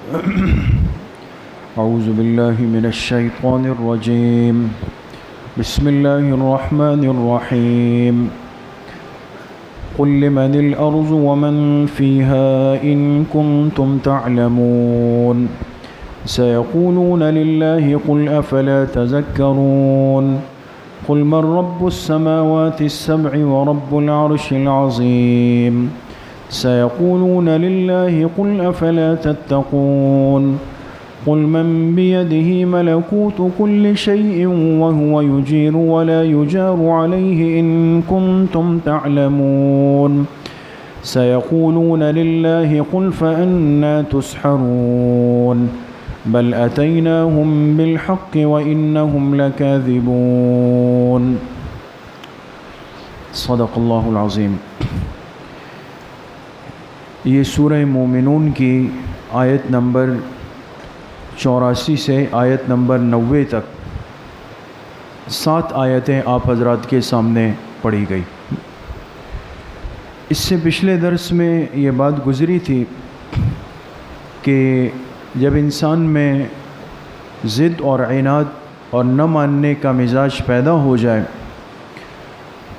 اعوذ باللہ من الشیطان الرجیم بسم اللہ الرحمن الرحیم قل لمن الأرض ومن فيها إن كنتم تعلمون سيقولون لله قل أفلا تذكرون قل من رب السماوات السبع ورب العرش العظيم سيقولون لله قل أفلا تتقون قل من بيده ملكوت كل شيء وهو يجير ولا يجار عليه إن كنتم تعلمون سيقولون لله قل فأنى تسحرون بل أتيناهم بالحق وإنهم لكاذبون صدق اللہ العظیم۔ یہ سورہ مومنون کی آیت نمبر 84 سے آیت نمبر 90 تک 7 آیتیں آپ حضرات کے سامنے پڑھی گئی۔ اس سے پچھلے درس میں یہ بات گزری تھی کہ جب انسان میں ضد اور عناد اور نہ ماننے کا مزاج پیدا ہو جائے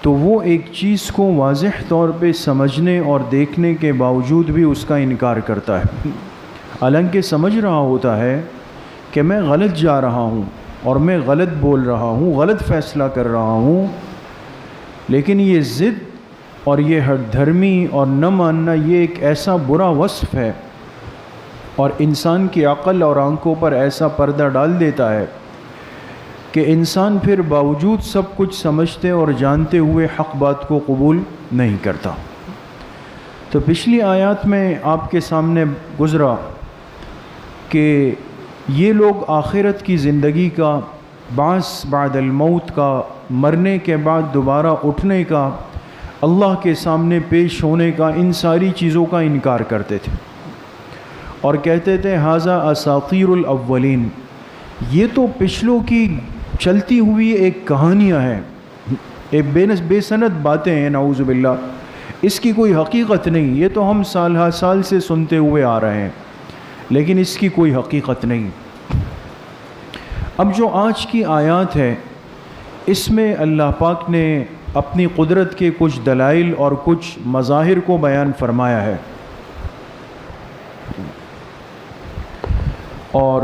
تو وہ ایک چیز کو واضح طور پہ سمجھنے اور دیکھنے کے باوجود بھی اس کا انکار کرتا ہے، حالانکہ سمجھ رہا ہوتا ہے کہ میں غلط جا رہا ہوں اور میں غلط بول رہا ہوں، غلط فیصلہ کر رہا ہوں، لیکن یہ ضد اور یہ ہٹ دھرمی اور نہ ماننا یہ ایک ایسا برا وصف ہے اور انسان کی عقل اور آنکھوں پر ایسا پردہ ڈال دیتا ہے کہ انسان پھر باوجود سب کچھ سمجھتے اور جانتے ہوئے حق بات کو قبول نہیں کرتا۔ تو پچھلی آیات میں آپ کے سامنے گزرا کہ یہ لوگ آخرت کی زندگی کا، بعث بعد الموت کا، مرنے کے بعد دوبارہ اٹھنے کا، اللہ کے سامنے پیش ہونے کا، ان ساری چیزوں کا انکار کرتے تھے اور کہتے تھے ھذا اساطیر الاولین، یہ تو پچھلوں کی چلتی ہوئی ایک کہانیاں ہیں، ایک بے سند باتیں ہیں، نعوذ باللہ، اس کی کوئی حقیقت نہیں، یہ تو ہم سال ہر سال سے سنتے ہوئے آ رہے ہیں لیکن اس کی کوئی حقیقت نہیں۔ اب جو آج کی آیات ہے اس میں اللہ پاک نے اپنی قدرت کے کچھ دلائل اور کچھ مظاہر کو بیان فرمایا ہے، اور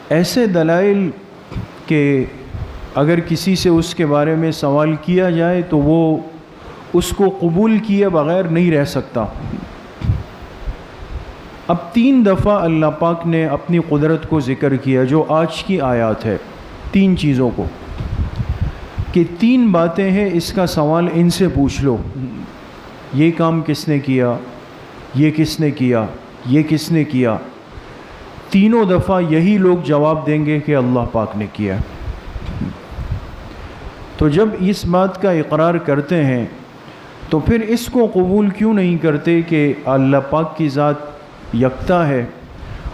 ایسے دلائل کہ اگر کسی سے اس کے بارے میں سوال کیا جائے تو وہ اس کو قبول کیے بغیر نہیں رہ سکتا۔ اب 3 دفعہ اللہ پاک نے اپنی قدرت کو ذکر کیا، جو آج کی آیات ہے، 3 چیزوں کو، کہ 3 باتیں ہیں، اس کا سوال ان سے پوچھ لو، یہ کام کس نے کیا، یہ کس نے کیا، یہ کس نے کیا، تینوں دفعہ یہی لوگ جواب دیں گے کہ اللہ پاک نے کیا۔ تو جب اس بات کا اقرار کرتے ہیں تو پھر اس کو قبول کیوں نہیں کرتے کہ اللہ پاک کی ذات یکتا ہے،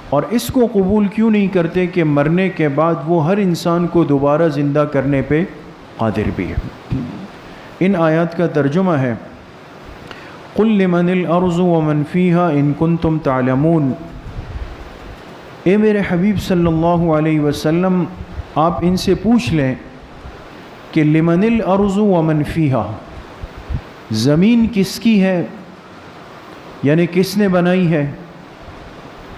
اور اس کو قبول کیوں نہیں کرتے کہ مرنے کے بعد وہ ہر انسان کو دوبارہ زندہ کرنے پہ قادر بھی ہے۔ ان آیات کا ترجمہ ہے قل لمن الارض ومن فیہا ان کنتم تعلمون، اے میرے حبیب صلی اللہ علیہ وسلم آپ ان سے پوچھ لیں کہ لمن الارض ومن فیہا، زمین کس کی ہے، یعنی کس نے بنائی ہے،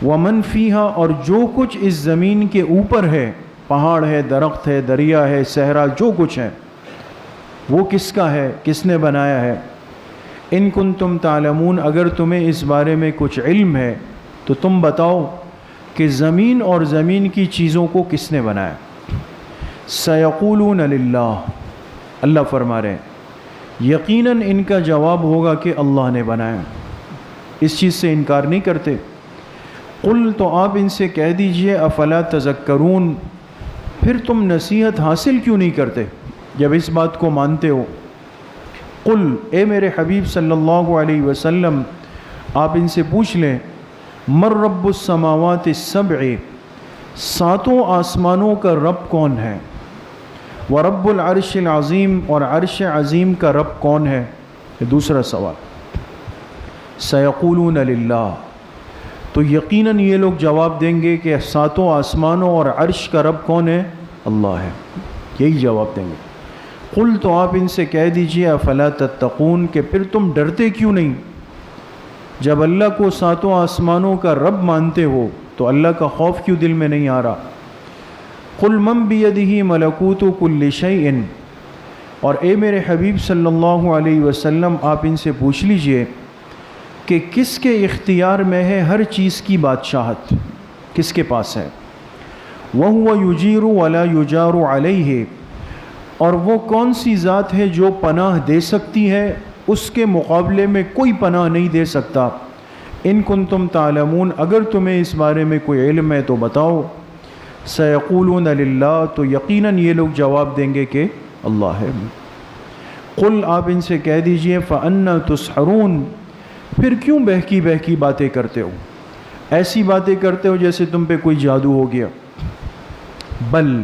ومن فیہا، اور جو کچھ اس زمین کے اوپر ہے، پہاڑ ہے، درخت ہے، دریا ہے، صحرا، جو کچھ ہے وہ کس کا ہے، کس نے بنایا ہے۔ ان کنتم تعلمون، اگر تمہیں اس بارے میں کچھ علم ہے تو تم بتاؤ کہ زمین اور زمین کی چیزوں کو کس نے بنایا۔ سیقولون للہ، اللہ فرما رہے ہیں یقیناً ان کا جواب ہوگا کہ اللہ نے بنایا، اس چیز سے انکار نہیں کرتے۔ قل، تو آپ ان سے کہہ دیجئے افلا تذکرون، پھر تم نصیحت حاصل کیوں نہیں کرتے جب اس بات کو مانتے ہو۔ قل، اے میرے حبیب صلی اللہ علیہ وسلم آپ ان سے پوچھ لیں من رب السماوات السبع، 7 آسمانوں کا رب کون ہے، ورب العرش العظیم، اور عرش عظیم کا رب کون ہے، یہ دوسرا سوال۔ سیقولون للہ، تو یقیناً یہ لوگ جواب دیں گے کہ ساتوں آسمانوں اور عرش کا رب کون ہے؟ اللہ ہے، یہی جواب دیں گے۔ قل، تو آپ ان سے کہہ دیجئے، افلا تتقون، کہ پھر تم ڈرتے کیوں نہیں؟ جب اللہ کو ساتوں آسمانوں کا رب مانتے ہو تو اللہ کا خوف کیوں دل میں نہیں آ رہا؟ قل من بیدہ ملکوت کل شیء، اور اے میرے حبیب صلی اللہ علیہ وسلم آپ ان سے پوچھ لیجئے کہ کس کے اختیار میں ہے ہر چیز کی بادشاہت، کس کے پاس ہے؟ وَهُوَ يُجِيرُ وَلَا يُجَارُ عَلَيْهِ، اور وہ کون سی ذات ہے جو پناہ دے سکتی ہے، اس کے مقابلے میں کوئی پناہ نہیں دے سکتا۔ ان کنتم تعلمون، اگر تمہیں اس بارے میں کوئی علم ہے تو بتاؤ۔ سیقولون للہ، تو یقیناً یہ لوگ جواب دیں گے کہ اللہ ہے۔ قل، آپ ان سے کہہ دیجئے، فَأَنَّا تُسْحَرُونَ، پھر کیوں بہکی بہکی باتیں کرتے ہو، ایسی باتیں کرتے ہو جیسے تم پہ کوئی جادو ہو گیا۔ بل،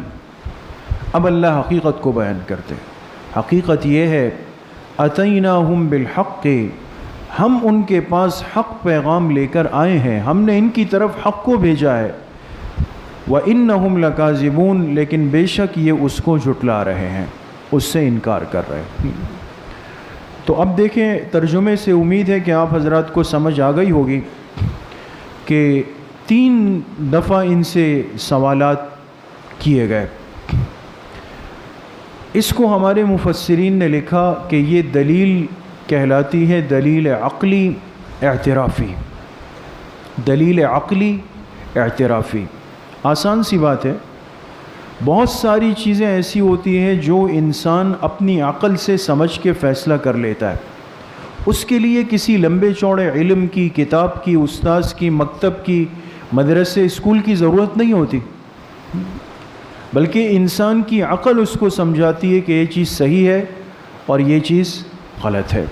اب اللہ حقیقت کو بیان کرتے، حقیقت یہ ہے، اتیناہم بالحق، ہم ان کے پاس حق پیغام لے کر آئے ہیں، ہم نے ان کی طرف حق کو بھیجا ہے۔ وَإِنَّهُمْ لَكَاذِبُونَ، لیکن بے شک یہ اس کو جھٹلا رہے ہیں، اس سے انکار کر رہے ہیں۔ تو اب دیکھیں ترجمے سے امید ہے کہ آپ حضرات کو سمجھ آ گئی ہوگی کہ 3 دفعہ ان سے سوالات کیے گئے۔ اس کو ہمارے مفسرین نے لکھا کہ یہ دلیل کہلاتی ہے دلیل عقلی اعترافی، دلیل عقلی اعترافی۔ آسان سی بات ہے، بہت ساری چیزیں ایسی ہوتی ہیں جو انسان اپنی عقل سے سمجھ کے فیصلہ کر لیتا ہے، اس کے لیے کسی لمبے چوڑے علم کی، کتاب کی، استاذ کی، مکتب کی، مدرسے، اسکول کی ضرورت نہیں ہوتی، بلکہ انسان کی عقل اس کو سمجھاتی ہے کہ یہ چیز صحیح ہے اور یہ چیز غلط ہے۔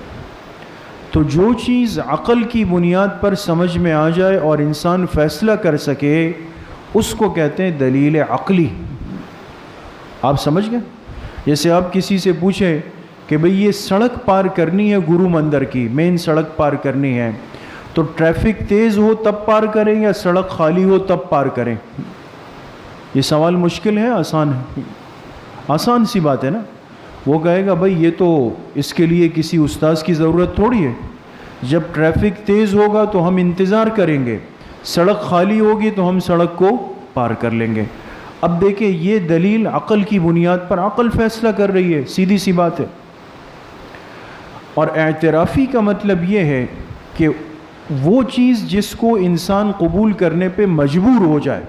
تو جو چیز عقل کی بنیاد پر سمجھ میں آ جائے اور انسان فیصلہ کر سکے، اس کو کہتے ہیں دلیل عقلی۔ آپ سمجھ گئے؟ جیسے آپ کسی سے پوچھیں کہ بھئی یہ سڑک پار کرنی ہے گرو مندر کی، مین سڑک پار کرنی ہے، تو ٹریفک تیز ہو تب پار کریں یا سڑک خالی ہو تب پار کریں؟ یہ سوال مشکل ہے، آسان ہے؟ آسان سی بات ہے نا۔ وہ کہے گا بھئی یہ تو اس کے لیے کسی استاذ کی ضرورت تھوڑی ہے، جب ٹریفک تیز ہوگا تو ہم انتظار کریں گے، سڑک خالی ہوگی تو ہم سڑک کو پار کر لیں گے۔ اب دیکھیں یہ دلیل عقل کی بنیاد پر عقل فیصلہ کر رہی ہے، سیدھی سی بات ہے۔ اور اعترافی کا مطلب یہ ہے کہ وہ چیز جس کو انسان قبول کرنے پہ مجبور ہو جائے،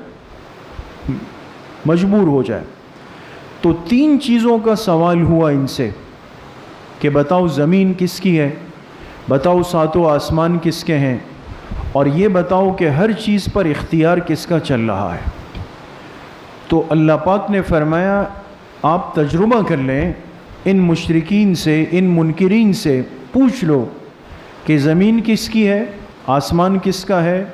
مجبور ہو جائے۔ تو 3 چیزوں کا سوال ہوا ان سے کہ بتاؤ زمین کس کی ہے، بتاؤ ساتوں آسمان کس کے ہیں، اور یہ بتاؤ کہ ہر چیز پر اختیار کس کا چل رہا ہے۔ تو اللہ پاک نے فرمایا آپ تجربہ کر لیں، ان مشرکین سے، ان منکرین سے پوچھ لو کہ زمین کس کی ہے، آسمان کس کا ہے،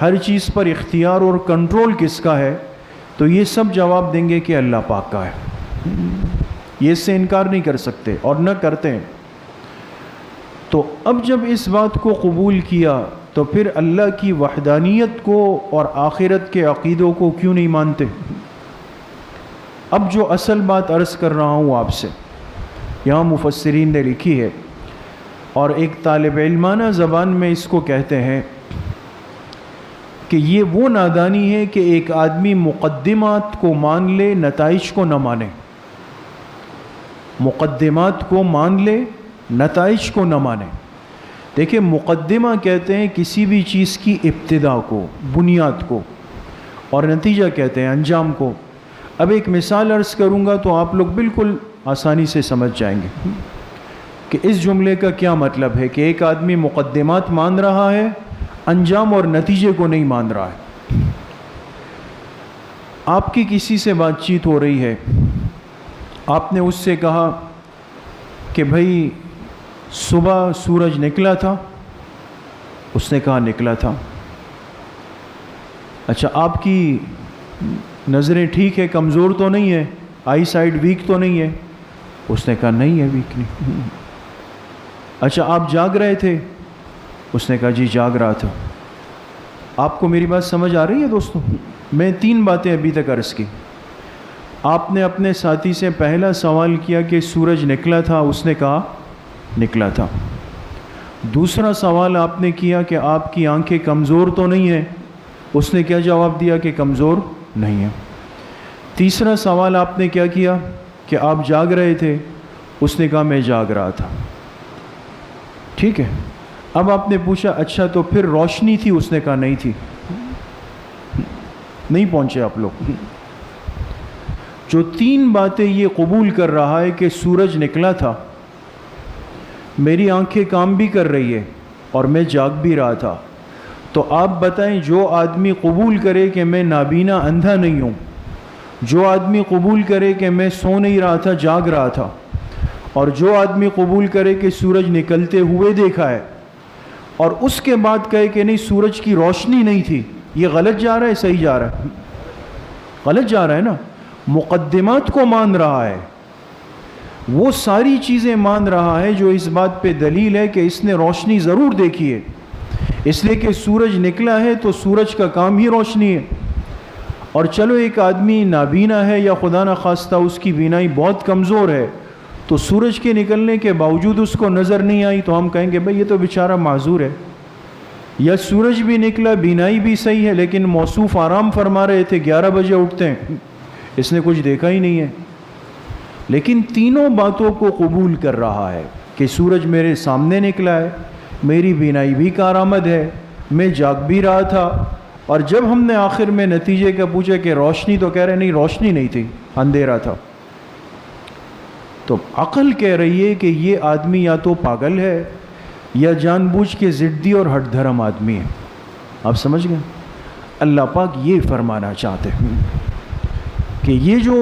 ہر چیز پر اختیار اور کنٹرول کس کا ہے، تو یہ سب جواب دیں گے کہ اللہ پاک کا ہے۔ یہ اس سے انکار نہیں کر سکتے اور نہ کرتے ہیں۔ تو اب جب اس بات کو قبول کیا تو پھر اللہ کی وحدانیت کو اور آخرت کے عقیدوں کو کیوں نہیں مانتے؟ اب جو اصل بات عرض کر رہا ہوں آپ سے، یہاں مفسرین نے لکھی ہے، اور ایک طالب علمانہ زبان میں اس کو کہتے ہیں کہ یہ وہ نادانی ہے کہ ایک آدمی مقدمات کو مان لے، نتائج کو نہ مانے۔ مقدمات کو مان لے، نتائج کو نہ مانے۔ دیکھیں مقدمہ کہتے ہیں کسی بھی چیز کی ابتدا کو، بنیاد کو، اور نتیجہ کہتے ہیں انجام کو۔ اب ایک مثال عرض کروں گا تو آپ لوگ بالکل آسانی سے سمجھ جائیں گے کہ اس جملے کا کیا مطلب ہے، کہ ایک آدمی مقدمات مان رہا ہے، انجام اور نتیجے کو نہیں مان رہا ہے۔ آپ کی کسی سے بات چیت ہو رہی ہے، آپ نے اس سے کہا کہ بھائی صبح سورج نکلا تھا، اس نے کہا نکلا تھا۔ اچھا آپ کی نظریں ٹھیک ہے، کمزور تو نہیں ہے، آئی سائٹ ویک تو نہیں ہے؟ اس نے کہا نہیں ہے، ویک نہیں۔ اچھا آپ جاگ رہے تھے؟ اس نے کہا جی جاگ رہا تھا۔ آپ کو میری بات سمجھ آ رہی ہے دوستوں؟ میں 3 باتیں ابھی تک عرض کی. آپ نے اپنے ساتھی سے پہلا سوال کیا کہ سورج نکلا تھا، اس نے کہا نکلا تھا. دوسرا سوال آپ نے کیا کہ آپ کی آنکھیں کمزور تو نہیں ہیں، اس نے کیا جواب دیا کہ کمزور نہیں ہیں. تیسرا سوال آپ نے کیا کیا کہ آپ جاگ رہے تھے، اس نے کہا میں جاگ رہا تھا. ٹھیک ہے. اب آپ نے پوچھا اچھا تو پھر روشنی تھی، اس نے کہا نہیں تھی. نہیں پہنچے آپ لوگ. جو 3 باتیں یہ قبول کر رہا ہے کہ سورج نکلا تھا، میری آنکھیں کام بھی کر رہی ہے اور میں جاگ بھی رہا تھا، تو آپ بتائیں جو آدمی قبول کرے کہ میں نابینا اندھا نہیں ہوں، جو آدمی قبول کرے کہ میں سو نہیں رہا تھا جاگ رہا تھا، اور جو آدمی قبول کرے کہ سورج نکلتے ہوئے دیکھا ہے اور اس کے بعد کہے کہ نہیں سورج کی روشنی نہیں تھی، یہ غلط جا رہا ہے صحیح جا رہا ہے؟ غلط جا رہا ہے نا. مقدمات کو مان رہا ہے، وہ ساری چیزیں مان رہا ہے جو اس بات پہ دلیل ہے کہ اس نے روشنی ضرور دیکھی ہے، اس لیے کہ سورج نکلا ہے تو سورج کا کام ہی روشنی ہے. اور چلو ایک آدمی نابینا ہے یا خدا نخواستہ اس کی بینائی بہت کمزور ہے، تو سورج کے نکلنے کے باوجود اس کو نظر نہیں آئی تو ہم کہیں گے بھئی یہ تو بیچارہ معذور ہے. یا سورج بھی نکلا، بینائی بھی صحیح ہے، لیکن موصوف آرام فرما رہے تھے، 11 بجے اٹھتے ہیں، اس نے کچھ دیکھا ہی نہیں ہے. لیکن تینوں باتوں کو قبول کر رہا ہے کہ سورج میرے سامنے نکلا ہے، میری بینائی بھی کارآمد ہے، میں جاگ بھی رہا تھا. اور جب ہم نے آخر میں نتیجے کا پوچھا کہ روشنی، تو کہہ رہے نہیں روشنی نہیں تھی، اندھیرا تھا. تو عقل کہہ رہی ہے کہ یہ آدمی یا تو پاگل ہے یا جان بوجھ کے ضدی اور ہٹ دھرم آدمی ہے. آپ سمجھ گئے؟ اللہ پاک یہ فرمانا چاہتے ہیں کہ یہ جو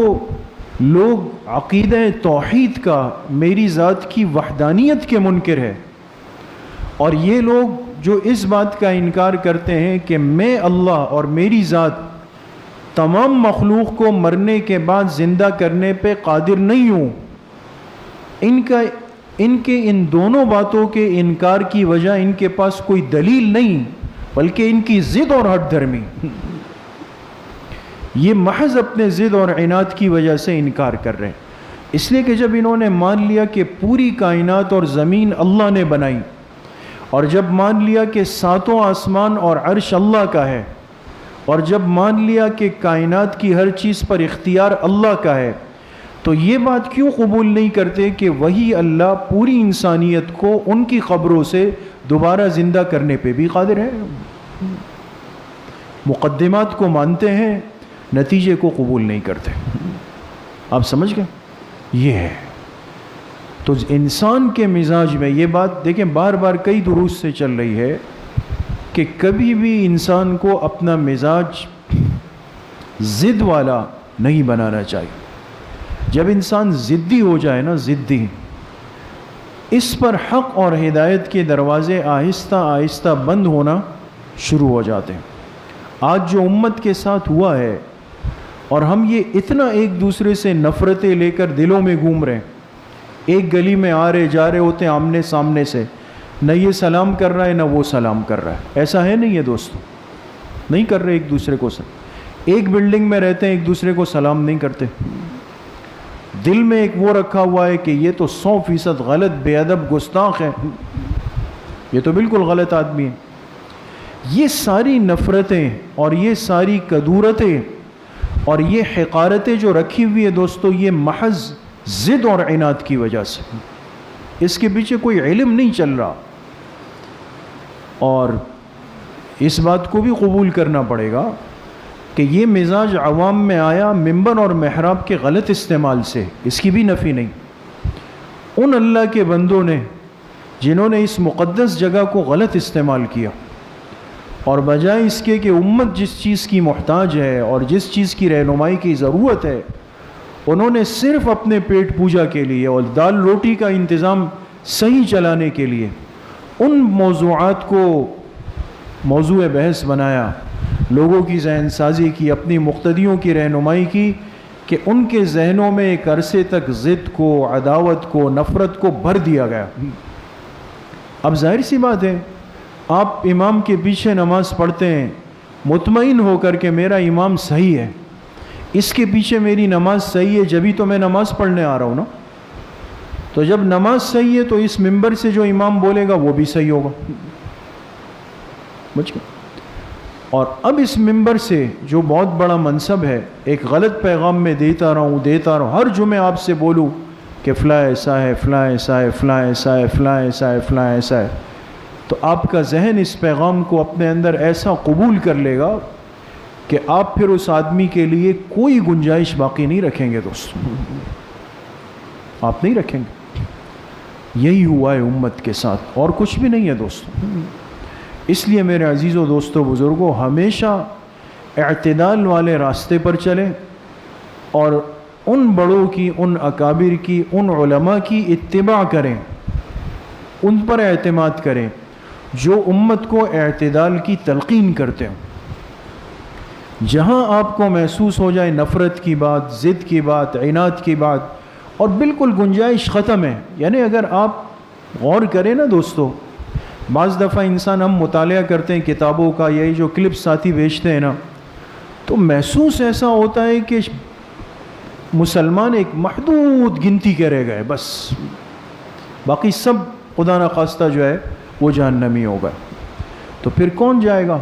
لوگ عقیدہ توحید کا، میری ذات کی وحدانیت کے منکر ہے، اور یہ لوگ جو اس بات کا انکار کرتے ہیں کہ میں اللہ اور میری ذات تمام مخلوق کو مرنے کے بعد زندہ کرنے پہ قادر نہیں ہوں، ان کے ان دونوں باتوں کے انکار کی وجہ ان کے پاس کوئی دلیل نہیں، بلکہ ان کی ضد اور ہٹ دھرمی. یہ محض اپنے ضد اور عناد کی وجہ سے انکار کر رہے ہیں. اس لیے کہ جب انہوں نے مان لیا کہ پوری کائنات اور زمین اللہ نے بنائی، اور جب مان لیا کہ 7 آسمان اور عرش اللہ کا ہے، اور جب مان لیا کہ کائنات کی ہر چیز پر اختیار اللہ کا ہے، تو یہ بات کیوں قبول نہیں کرتے کہ وہی اللہ پوری انسانیت کو ان کی قبروں سے دوبارہ زندہ کرنے پہ بھی قادر ہے؟ مقدمات کو مانتے ہیں، نتیجے کو قبول نہیں کرتے. آپ سمجھ گئے؟ یہ ہے. تو انسان کے مزاج میں یہ بات دیکھیں بار بار کئی دروس سے چل رہی ہے کہ کبھی بھی انسان کو اپنا مزاج ضد والا نہیں بنانا چاہیے. جب انسان ضدی ہو جائے نا، ضدی، اس پر حق اور ہدایت کے دروازے آہستہ آہستہ بند ہونا شروع ہو جاتے ہیں. آج جو امت کے ساتھ ہوا ہے، اور ہم یہ اتنا ایک دوسرے سے نفرتیں لے کر دلوں میں گھوم رہے ہیں، ایک گلی میں آ رہے جا رہے ہوتے ہیں آمنے سامنے سے، نہ یہ سلام کر رہا ہے نہ وہ سلام کر رہا ہے. ایسا ہے نہیں ہے دوستو؟ نہیں کر رہے ایک دوسرے کو ایک بلڈنگ میں رہتے ہیں ایک دوسرے کو سلام نہیں کرتے. دل میں ایک وہ رکھا ہوا ہے کہ یہ تو 100% غلط، بے ادب، گستاخ ہے، یہ تو بالکل غلط آدمی ہے. یہ ساری نفرتیں اور یہ ساری کدورتیں اور یہ حقارتیں جو رکھی ہوئی ہے دوستو، یہ محض ضد اور عناد کی وجہ سے، اس کے پیچھے کوئی علم نہیں چل رہا. اور اس بات کو بھی قبول کرنا پڑے گا کہ یہ مزاج عوام میں آیا ممبر اور محراب کے غلط استعمال سے، اس کی بھی نفی نہیں. ان اللہ کے بندوں نے جنہوں نے اس مقدس جگہ کو غلط استعمال کیا، اور بجائے اس کے کہ امت جس چیز کی محتاج ہے اور جس چیز کی رہنمائی کی ضرورت ہے، انہوں نے صرف اپنے پیٹ پوجا کے لیے اور دال روٹی کا انتظام صحیح چلانے کے لیے ان موضوعات کو موضوع بحث بنایا، لوگوں کی ذہن سازی کی، اپنی مقتدیوں کی رہنمائی کی کہ ان کے ذہنوں میں ایک عرصے تک ضد کو، عداوت کو، نفرت کو بھر دیا گیا. اب ظاہر سی بات ہے، آپ امام کے پیچھے نماز پڑھتے ہیں مطمئن ہو کر کہ میرا امام صحیح ہے، اس کے پیچھے میری نماز صحیح ہے، جبھی تو میں نماز پڑھنے آ رہا ہوں نا. تو جب نماز صحیح ہے تو اس منبر سے جو امام بولے گا وہ بھی صحیح ہوگا. بچ گئے. اور اب اس منبر سے جو بہت بڑا منصب ہے، ایک غلط پیغام میں دیتا رہا ہوں، ہر جمعے آپ سے بولوں کہ فلاں ایسا ہے، فلاں ایسا ہے، فلاں ایسا ہے، فلاں ایسا ہے، فلاں ایسا ہے، تو آپ کا ذہن اس پیغام کو اپنے اندر ایسا قبول کر لے گا کہ آپ پھر اس آدمی کے لیے کوئی گنجائش باقی نہیں رکھیں گے. دوستو آپ نہیں رکھیں گے. یہی ہوا ہے امت کے ساتھ، اور کچھ بھی نہیں ہے دوستو. اس لیے میرے عزیزوں، دوستو، بزرگوں، ہمیشہ اعتدال والے راستے پر چلیں اور ان بڑوں کی، ان اکابر کی، ان علماء کی اتباع کریں، ان پر اعتماد کریں جو امت کو اعتدال کی تلقین کرتے ہیں. جہاں آپ کو محسوس ہو جائے نفرت کی بات، ضد کی بات، عناد کی بات، اور بالکل گنجائش ختم ہے. یعنی اگر آپ غور کریں نا دوستو، بعض دفعہ انسان، ہم مطالعہ کرتے ہیں کتابوں کا، یہی جو کلپ ساتھی بھیجتے ہیں نا، تو محسوس ایسا ہوتا ہے کہ مسلمان ایک محدود گنتی کے رہ گئے، بس باقی سب خدا نخواستہ جو ہے وہ جہنمی ہوگا. تو پھر کون جائے گا؟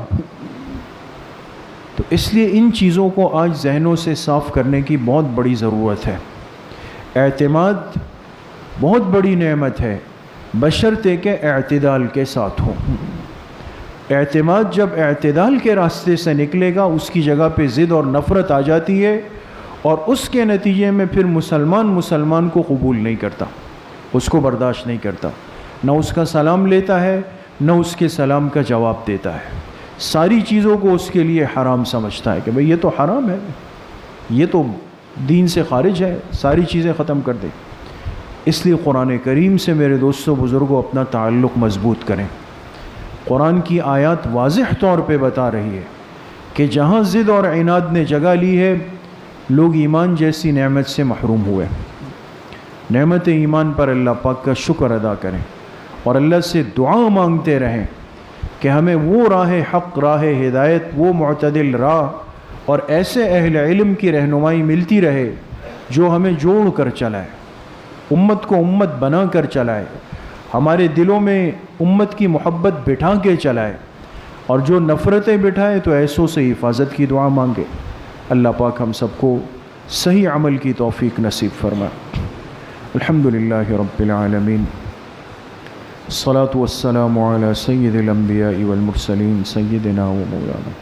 تو اس لیے ان چیزوں کو آج ذہنوں سے صاف کرنے کی بہت بڑی ضرورت ہے. اعتماد بہت بڑی نعمت ہے، بشرطے کہ اعتدال کے ساتھ ہو. اعتماد جب اعتدال کے راستے سے نکلے گا، اس کی جگہ پہ ضد اور نفرت آ جاتی ہے، اور اس کے نتیجے میں پھر مسلمان کو قبول نہیں کرتا، اس کو برداشت نہیں کرتا، نہ اس کا سلام لیتا ہے، نہ اس کے سلام کا جواب دیتا ہے. ساری چیزوں کو اس کے لیے حرام سمجھتا ہے کہ بھئی یہ تو حرام ہے، یہ تو دین سے خارج ہے، ساری چیزیں ختم کر دے. اس لیے قرآن کریم سے میرے دوستوں، بزرگوں، اپنا تعلق مضبوط کریں. قرآن کی آیات واضح طور پہ بتا رہی ہے کہ جہاں ضد اور عناد نے جگہ لی ہے، لوگ ایمان جیسی نعمت سے محروم ہوئے. نعمت ایمان پر اللہ پاک کا شکر ادا کریں اور اللہ سے دعا مانگتے رہیں کہ ہمیں وہ راہ حق، راہ ہدایت، وہ معتدل راہ اور ایسے اہل علم کی رہنمائی ملتی رہے جو ہمیں جوڑ کر چلائے، امت کو امت بنا کر چلائے، ہمارے دلوں میں امت کی محبت بٹھا کے چلائے، اور جو نفرتیں بٹھائے تو ایسوں سے حفاظت کی دعا مانگے. اللہ پاک ہم سب کو صحیح عمل کی توفیق نصیب فرمائے. الحمدللہ رب العالمین، الصلاة والسلام علی سید الانبیاء والمرسلین سیدنا و مولانا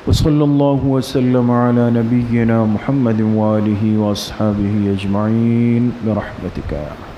وصلی اللہ وسلم علی نبینا محمد وآلہ واصحابہ اجمعین برحمتک یا